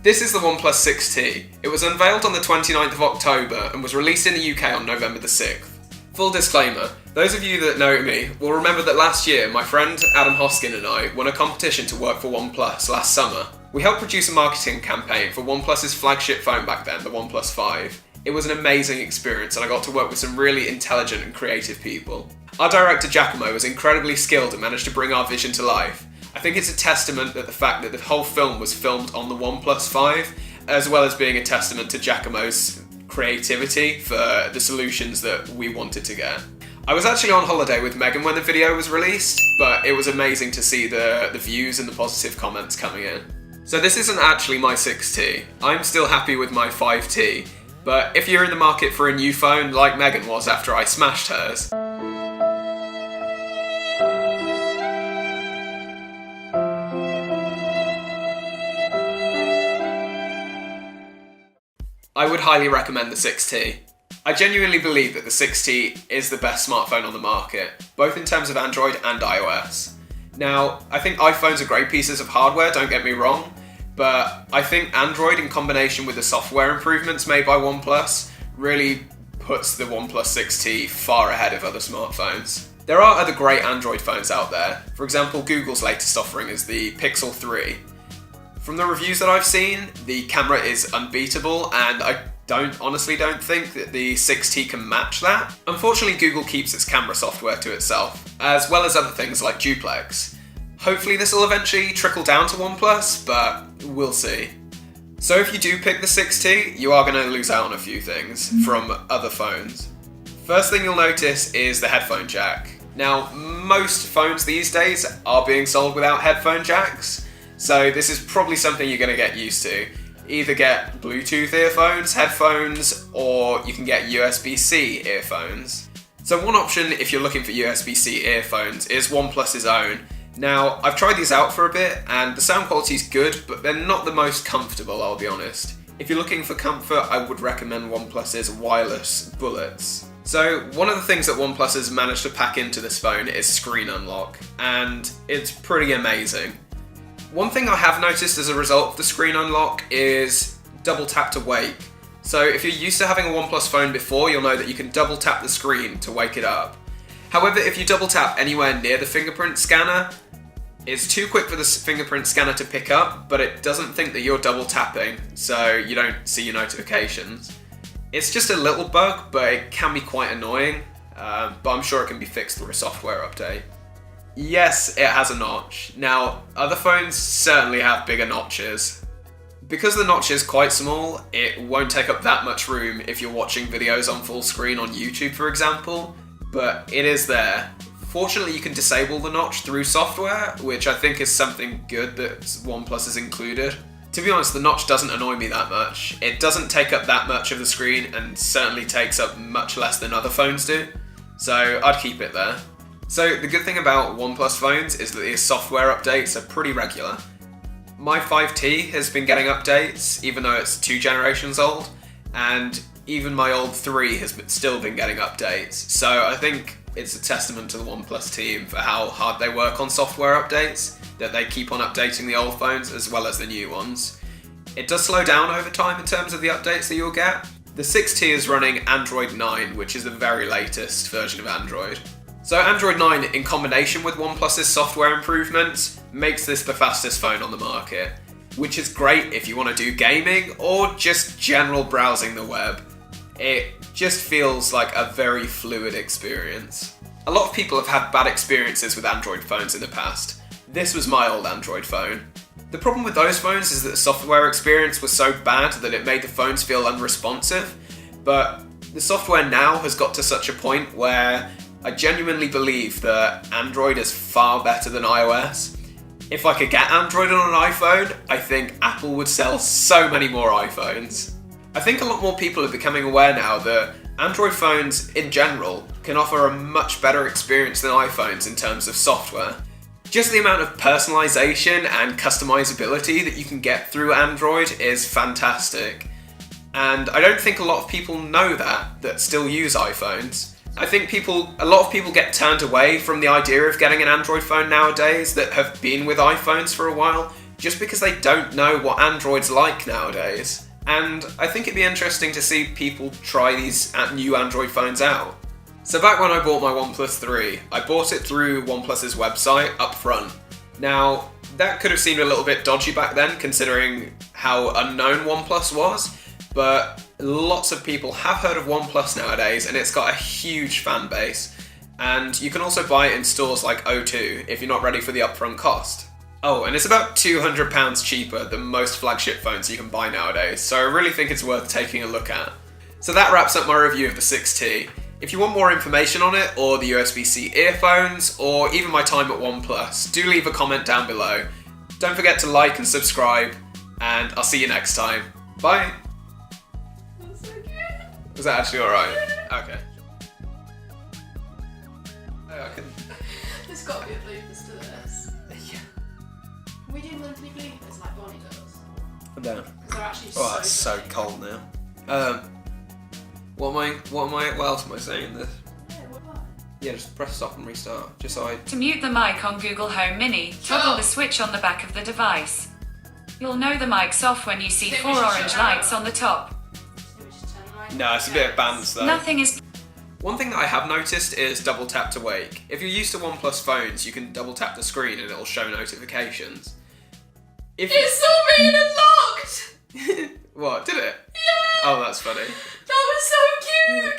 This is the OnePlus 6T. It was unveiled on the 29th of October and was released in the UK on November the 6th. Full disclaimer, those of you that know me will remember that last year my friend Adam Hoskin and I won a competition to work for OnePlus last summer. We helped produce a marketing campaign for OnePlus's flagship phone back then, the OnePlus 5. It was an amazing experience and I got to work with some really intelligent and creative people. Our director Giacomo was incredibly skilled and managed to bring our vision to life. I think it's a testament that the fact that the whole film was filmed on the OnePlus 5, as well as being a testament to Giacomo's creativity for the solutions that we wanted to get. I was actually on holiday with Megan when the video was released, but it was amazing to see the views and the positive comments coming in. So this isn't actually my 6T. I'm still happy with my 5T, but if you're in the market for a new phone like Megan was after I smashed hers, I would highly recommend the 6T. I genuinely believe that the 6T is the best smartphone on the market, both in terms of Android and iOS. Now, I think iPhones are great pieces of hardware, don't get me wrong, but I think Android in combination with the software improvements made by OnePlus really puts the OnePlus 6T far ahead of other smartphones. There are other great Android phones out there. For example, Google's latest offering is the Pixel 3. From the reviews that I've seen, the camera is unbeatable and I honestly don't think that the 6T can match that. Unfortunately, Google keeps its camera software to itself, as well as other things like duplex. Hopefully this will eventually trickle down to OnePlus, but we'll see. So if you do pick the 6T, you are going to lose out on a few things from other phones. First thing you'll notice is the headphone jack. Now, most phones these days are being sold without headphone jacks, so this is probably something you're going to get used to. Either get Bluetooth earphones, headphones, or you can get USB-C earphones. So one option if you're looking for USB-C earphones is OnePlus's own. Now, I've tried these out for a bit and the sound quality is good, but they're not the most comfortable, I'll be honest. If you're looking for comfort, I would recommend OnePlus's wireless bullets. So one of the things that OnePlus has managed to pack into this phone is screen unlock, and it's pretty amazing. One thing I have noticed as a result of the screen unlock is double tap to wake. So if you're used to having a OnePlus phone before, you'll know that you can double tap the screen to wake it up. However, if you double tap anywhere near the fingerprint scanner, it's too quick for the fingerprint scanner to pick up, but it doesn't think that you're double tapping, so you don't see your notifications. It's just a little bug, but it can be quite annoying, but I'm sure it can be fixed through a software update. Yes, it has a notch. Now, other phones certainly have bigger notches. Because the notch is quite small, it won't take up that much room if you're watching videos on full screen on YouTube, for example, but it is there. Fortunately, you can disable the notch through software, which I think is something good that OnePlus has included. To be honest, the notch doesn't annoy me that much. It doesn't take up that much of the screen and certainly takes up much less than other phones do, so I'd keep it there. So the good thing about OnePlus phones is that the software updates are pretty regular. My 5T has been getting updates, even though it's 2 generations old, and even my old 3 has still been getting updates. So I think it's a testament to the OnePlus team for how hard they work on software updates, that they keep on updating the old phones as well as the new ones. It does slow down over time in terms of the updates that you'll get. The 6T is running Android 9, which is the very latest version of Android. So Android 9, in combination with OnePlus's software improvements, makes this the fastest phone on the market, which is great if you want to do gaming or just general browsing the web. It just feels like a very fluid experience. A lot of people have had bad experiences with Android phones in the past. This was my old Android phone. The problem with those phones is that the software experience was so bad that it made the phones feel unresponsive, but the software now has got to such a point where I genuinely believe that Android is far better than iOS. If I could get Android on an iPhone, I think Apple would sell so many more iPhones. I think a lot more people are becoming aware now that Android phones in general can offer a much better experience than iPhones in terms of software. Just the amount of personalization and customizability that you can get through Android is fantastic. And I don't think a lot of people know that still use iPhones. I think a lot of people get turned away from the idea of getting an Android phone nowadays that have been with iPhones for a while just because they don't know what Android's like nowadays. And I think it'd be interesting to see people try these new Android phones out. So back when I bought my OnePlus 3, I bought it through OnePlus's website up front. Now, that could have seemed a little bit dodgy back then, considering how unknown OnePlus was, but lots of people have heard of OnePlus nowadays, and it's got a huge fan base. And you can also buy it in stores like O2 if you're not ready for the upfront cost. Oh, and it's about £200 cheaper than most flagship phones you can buy nowadays, so I really think it's worth taking a look at. So that wraps up my review of the 6T. If you want more information on it, or the USB-C earphones, or even my time at OnePlus, do leave a comment down below. Don't forget to like and subscribe, and I'll see you next time. Bye! That's so cute. Was that actually alright? Okay. Oh, I can... There's got to be a bloopers to this. Yeah. Are we doing monthly bloopers like Bonnie does? No. Because they're actually Oh, it's so funny. cold now. What else am I saying this? Yeah, what? Yeah, just press stop and restart, just so I... To mute the mic on Google Home Mini, toggle the switch on the back of the device. You'll know the mic's off when you see Think 4 we should orange shut lights out. on the top. So we should turn the mic No, it's a bit advanced though. Nothing is... One thing that I have noticed is double tap to wake. If you're used to OnePlus phones, you can double tap the screen and it'll show notifications. If It's still being unlocked! What, did it? Yeah! Oh, that's funny. That was so cute!